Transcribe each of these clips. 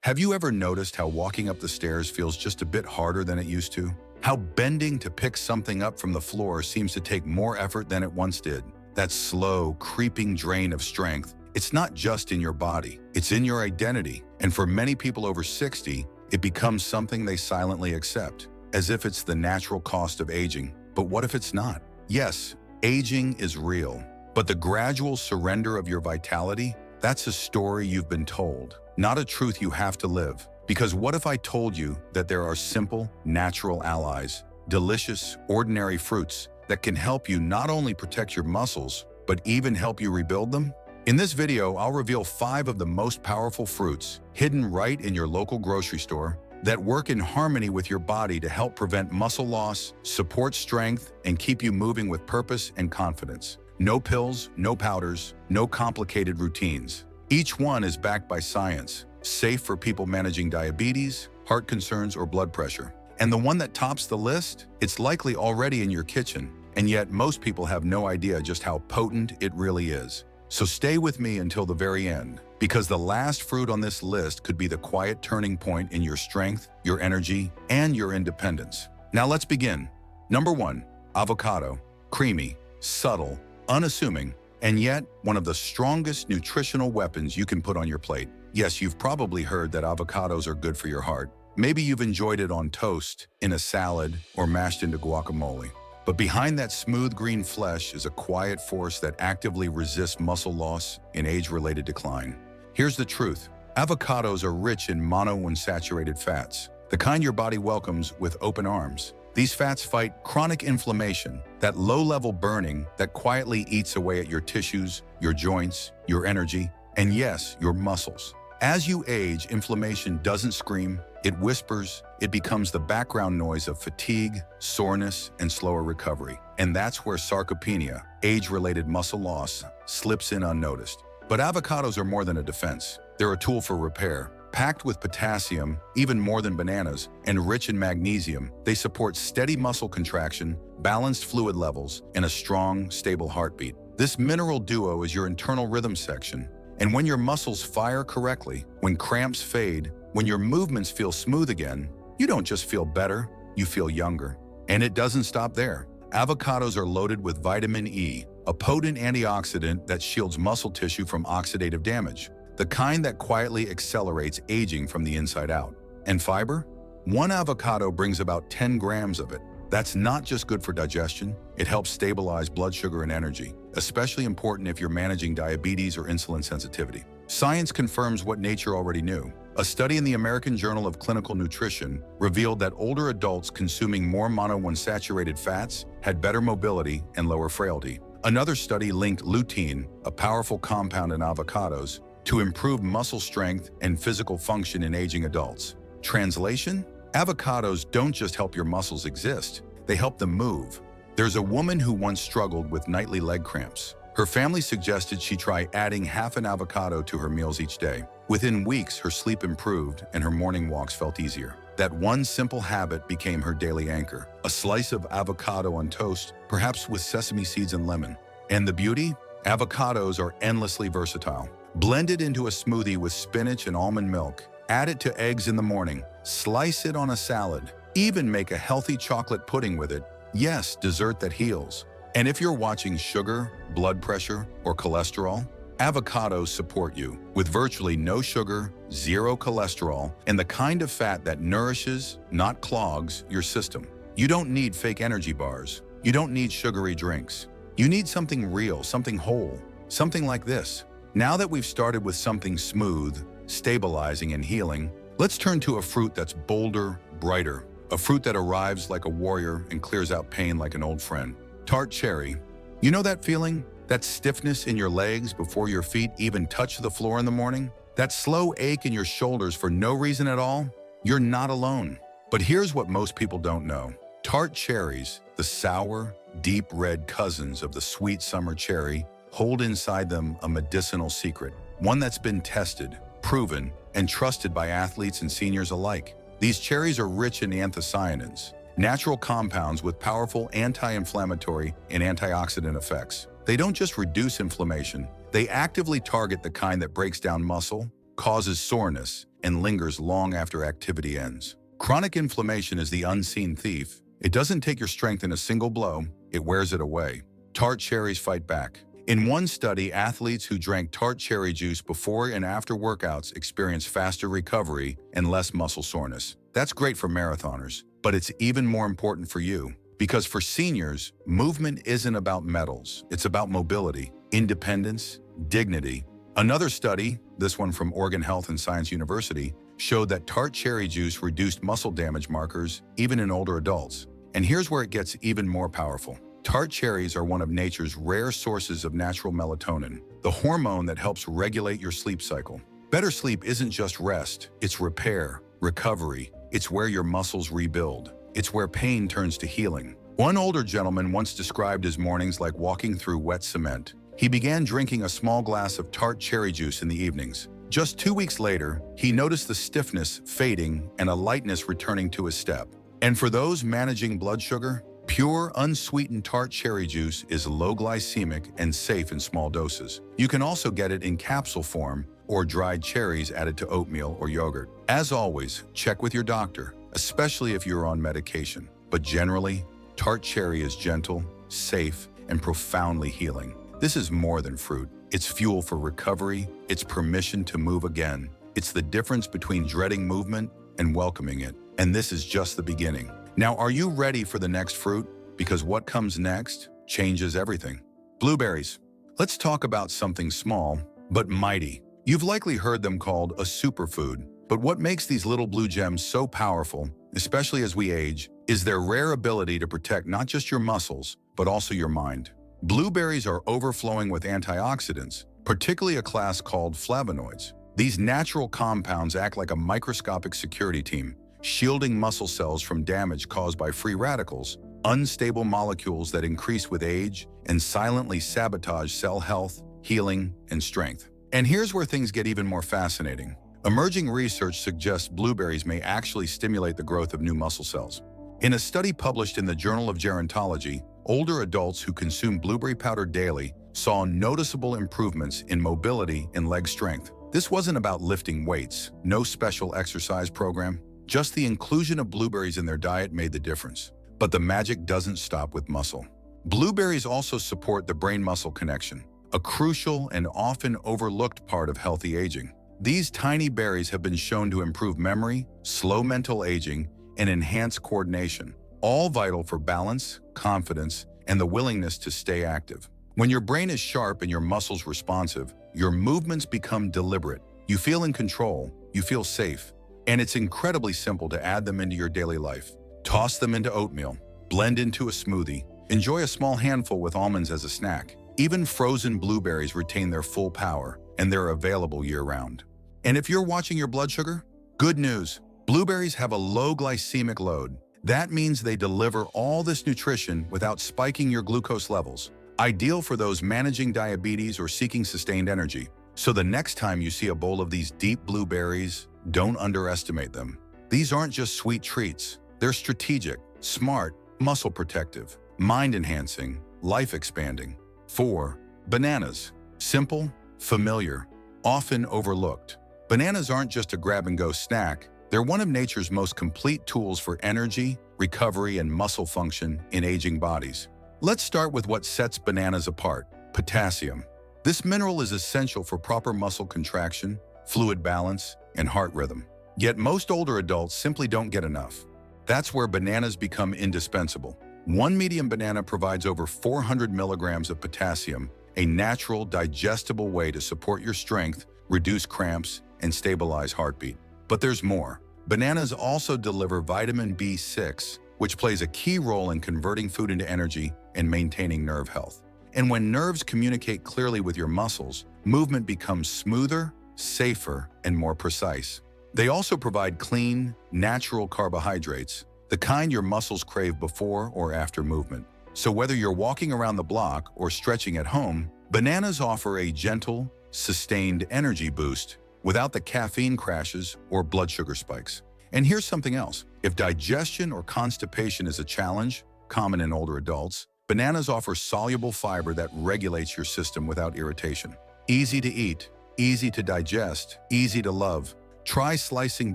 Have you ever noticed how walking up the stairs feels just a bit harder than it used to? How bending to pick something up from the floor seems to take more effort than it once did? That slow, creeping drain of strength, it's not just in your body, it's in your identity. And for many people over 60, it becomes something they silently accept, as if it's the natural cost of aging. But what if it's not? Yes, aging is real, but the gradual surrender of your vitality, that's a story you've been told, not a truth you have to live. Because what if I told you that there are simple, natural allies, delicious, ordinary fruits that can help you not only protect your muscles, but even help you rebuild them? In this video, I'll reveal 5 of the most powerful fruits hidden right in your local grocery store that work in harmony with your body to help prevent muscle loss, support strength, and keep you moving with purpose and confidence. No pills, no powders, no complicated routines. Each one is backed by science, safe for people managing diabetes, heart concerns, or blood pressure. And the one that tops the list, it's likely already in your kitchen, and yet most people have no idea just how potent it really is. So stay with me until the very end, because the last fruit on this list could be the quiet turning point in your strength, your energy, and your independence. Now let's begin. Number 1, avocado. Creamy, subtle, unassuming, and yet one of the strongest nutritional weapons you can put on your plate. Yes, you've probably heard that avocados are good for your heart. Maybe you've enjoyed it on toast, in a salad, or mashed into guacamole. But behind that smooth green flesh is a quiet force that actively resists muscle loss and age-related decline. Here's the truth. Avocados are rich in monounsaturated fats, the kind your body welcomes with open arms. These fats fight chronic inflammation, that low-level burning that quietly eats away at your tissues, your joints, your energy, and yes, your muscles. As you age, inflammation doesn't scream, it whispers. It becomes the background noise of fatigue, soreness, and slower recovery. And that's where sarcopenia, age-related muscle loss, slips in unnoticed. But avocados are more than a defense. They're a tool for repair. Packed with potassium, even more than bananas, and rich in magnesium, they support steady muscle contraction, balanced fluid levels, and a strong, stable heartbeat. This mineral duo is your internal rhythm section. And when your muscles fire correctly, when cramps fade, when your movements feel smooth again, you don't just feel better, you feel younger. And it doesn't stop there. Avocados are loaded with vitamin E, a potent antioxidant that shields muscle tissue from oxidative damage, the kind that quietly accelerates aging from the inside out. And fiber? One avocado brings about 10 grams of it. That's not just good for digestion, it helps stabilize blood sugar and energy, especially important if you're managing diabetes or insulin sensitivity. Science confirms what nature already knew. A study in the American Journal of Clinical Nutrition revealed that older adults consuming more monounsaturated fats had better mobility and lower frailty. Another study linked lutein, a powerful compound in avocados, to improve muscle strength and physical function in aging adults. Translation? Avocados don't just help your muscles exist, they help them move. There's a woman who once struggled with nightly leg cramps. Her family suggested she try adding half an avocado to her meals each day. Within weeks, her sleep improved and her morning walks felt easier. That one simple habit became her daily anchor. A slice of avocado on toast, perhaps with sesame seeds and lemon. And the beauty? Avocados are endlessly versatile. Blend it into a smoothie with spinach and almond milk. Add it to eggs in the morning. Slice it on a salad. Even make a healthy chocolate pudding with it. Yes, dessert that heals. And if you're watching sugar, blood pressure, or cholesterol, avocados support you with virtually no sugar, zero cholesterol, and the kind of fat that nourishes, not clogs, your system. You don't need fake energy bars. You don't need sugary drinks. You need something real, something whole, something like this. Now that we've started with something smooth, stabilizing, and healing, let's turn to a fruit that's bolder, brighter. A fruit that arrives like a warrior and clears out pain like an old friend. Tart cherry. You know that feeling? That stiffness in your legs before your feet even touch the floor in the morning? That slow ache in your shoulders for no reason at all? You're not alone. But here's what most people don't know. Tart cherries, the sour, deep red cousins of the sweet summer cherry, hold inside them a medicinal secret. One that's been tested, proven, and trusted by athletes and seniors alike. These cherries are rich in anthocyanins, natural compounds with powerful anti-inflammatory and antioxidant effects. They don't just reduce inflammation, they actively target the kind that breaks down muscle, causes soreness, and lingers long after activity ends. Chronic inflammation is the unseen thief. It doesn't take your strength in a single blow, it wears it away. Tart cherries fight back. In one study, athletes who drank tart cherry juice before and after workouts experienced faster recovery and less muscle soreness. That's great for marathoners, but it's even more important for you. Because for seniors, movement isn't about medals. It's about mobility, independence, dignity. Another study, this one from Oregon Health and Science University, showed that tart cherry juice reduced muscle damage markers even in older adults. And here's where it gets even more powerful. Tart cherries are one of nature's rare sources of natural melatonin, the hormone that helps regulate your sleep cycle. Better sleep isn't just rest, it's repair, recovery. It's where your muscles rebuild. It's where pain turns to healing. One older gentleman once described his mornings like walking through wet cement. He began drinking a small glass of tart cherry juice in the evenings. Just 2 weeks later, he noticed the stiffness fading and a lightness returning to his step. And for those managing blood sugar, pure, unsweetened tart cherry juice is low glycemic and safe in small doses. You can also get it in capsule form or dried cherries added to oatmeal or yogurt. As always, check with your doctor, especially if you're on medication. But generally, tart cherry is gentle, safe, and profoundly healing. This is more than fruit. It's fuel for recovery. It's permission to move again. It's the difference between dreading movement and welcoming it. And this is just the beginning. Now, are you ready for the next fruit? Because what comes next changes everything. Blueberries. Let's talk about something small, but mighty. You've likely heard them called a superfood. But what makes these little blue gems so powerful, especially as we age, is their rare ability to protect not just your muscles, but also your mind. Blueberries are overflowing with antioxidants, particularly a class called flavonoids. These natural compounds act like a microscopic security team, shielding muscle cells from damage caused by free radicals, unstable molecules that increase with age and silently sabotage cell health, healing, and strength. And here's where things get even more fascinating. Emerging research suggests blueberries may actually stimulate the growth of new muscle cells. In a study published in the Journal of Gerontology, older adults who consumed blueberry powder daily saw noticeable improvements in mobility and leg strength. This wasn't about lifting weights, no special exercise program. Just the inclusion of blueberries in their diet made the difference. But the magic doesn't stop with muscle. Blueberries also support the brain-muscle connection, a crucial and often overlooked part of healthy aging. These tiny berries have been shown to improve memory, slow mental aging, and enhance coordination, all vital for balance, confidence, and the willingness to stay active. When your brain is sharp and your muscles responsive, your movements become deliberate. You feel in control, you feel safe, and it's incredibly simple to add them into your daily life. Toss them into oatmeal, blend into a smoothie, enjoy a small handful with almonds as a snack. Even frozen blueberries retain their full power, and they're available year-round. And if you're watching your blood sugar, good news. Blueberries have a low glycemic load. That means they deliver all this nutrition without spiking your glucose levels. Ideal for those managing diabetes or seeking sustained energy. So the next time you see a bowl of these deep blueberries, don't underestimate them. These aren't just sweet treats. They're strategic, smart, muscle protective, mind enhancing, life expanding. 4. Bananas. Simple, familiar, often overlooked. Bananas aren't just a grab-and-go snack. They're one of nature's most complete tools for energy, recovery, and muscle function in aging bodies. Let's start with what sets bananas apart: potassium. This mineral is essential for proper muscle contraction, fluid balance, and heart rhythm. Yet most older adults simply don't get enough. That's where bananas become indispensable. One medium banana provides over 400 milligrams of potassium, a natural, digestible way to support your strength, reduce cramps, and stabilize heartbeat. But there's more. Bananas also deliver vitamin B6, which plays a key role in converting food into energy and maintaining nerve health. And when nerves communicate clearly with your muscles, movement becomes smoother, safer, and more precise. They also provide clean, natural carbohydrates, the kind your muscles crave before or after movement. So whether you're walking around the block or stretching at home, bananas offer a gentle, sustained energy boost without the caffeine crashes or blood sugar spikes. And here's something else. If digestion or constipation is a challenge, common in older adults, bananas offer soluble fiber that regulates your system without irritation. Easy to eat, easy to digest, easy to love. Try slicing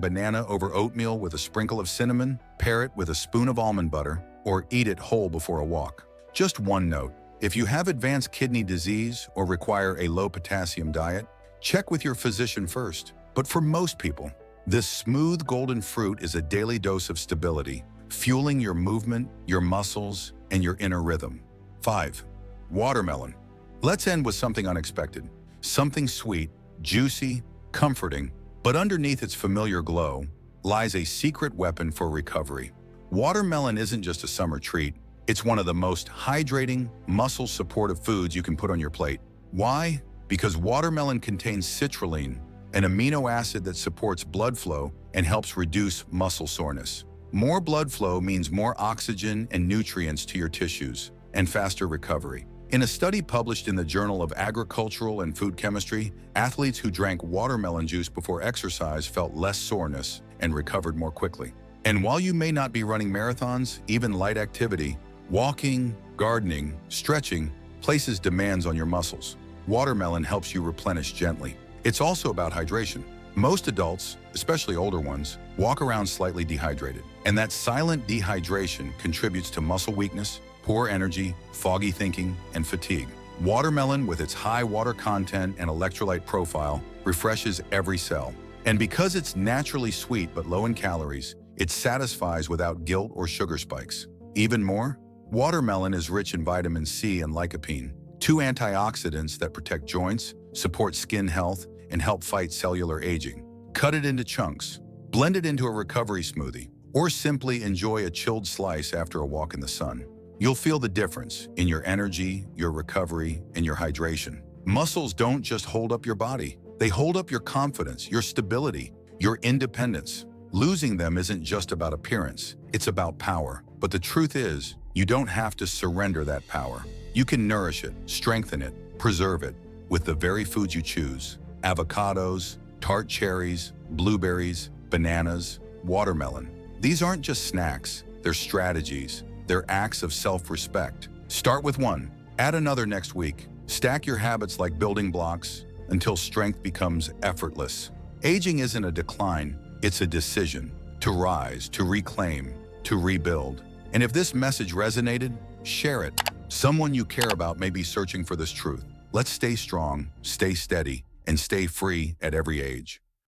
banana over oatmeal with a sprinkle of cinnamon, pair it with a spoon of almond butter, or eat it whole before a walk. Just one note, if you have advanced kidney disease or require a low-potassium diet, check with your physician first. But for most people, this smooth golden fruit is a daily dose of stability, fueling your movement, your muscles, and your inner rhythm. 5. Watermelon. Let's end with something unexpected. Something sweet, juicy, comforting, but underneath its familiar glow lies a secret weapon for recovery. Watermelon isn't just a summer treat. It's one of the most hydrating, muscle-supportive foods you can put on your plate. Why? Because watermelon contains citrulline, an amino acid that supports blood flow and helps reduce muscle soreness. More blood flow means more oxygen and nutrients to your tissues and faster recovery. In a study published in the Journal of Agricultural and Food Chemistry, athletes who drank watermelon juice before exercise felt less soreness and recovered more quickly. And while you may not be running marathons, even light activity, walking, gardening, stretching, places demands on your muscles. Watermelon helps you replenish gently. It's also about hydration. Most adults, especially older ones, walk around slightly dehydrated. And that silent dehydration contributes to muscle weakness, poor energy, foggy thinking, and fatigue. Watermelon, with its high water content and electrolyte profile, refreshes every cell. And because it's naturally sweet but low in calories, it satisfies without guilt or sugar spikes. Even more, watermelon is rich in vitamin C and lycopene, two antioxidants that protect joints, support skin health, and help fight cellular aging. Cut it into chunks, blend it into a recovery smoothie, or simply enjoy a chilled slice after a walk in the sun. You'll feel the difference in your energy, your recovery, and your hydration. Muscles don't just hold up your body. They hold up your confidence, your stability, your independence. Losing them isn't just about appearance, it's about power. But the truth is, you don't have to surrender that power. You can nourish it, strengthen it, preserve it with the very foods you choose. Avocados, tart cherries, blueberries, bananas, watermelon. These aren't just snacks, they're strategies. They're acts of self-respect. Start with one, add another next week. Stack your habits like building blocks until strength becomes effortless. Aging isn't a decline, it's a decision to rise, to reclaim, to rebuild. And if this message resonated, share it. Someone you care about may be searching for this truth. Let's stay strong, stay steady, and stay free at every age.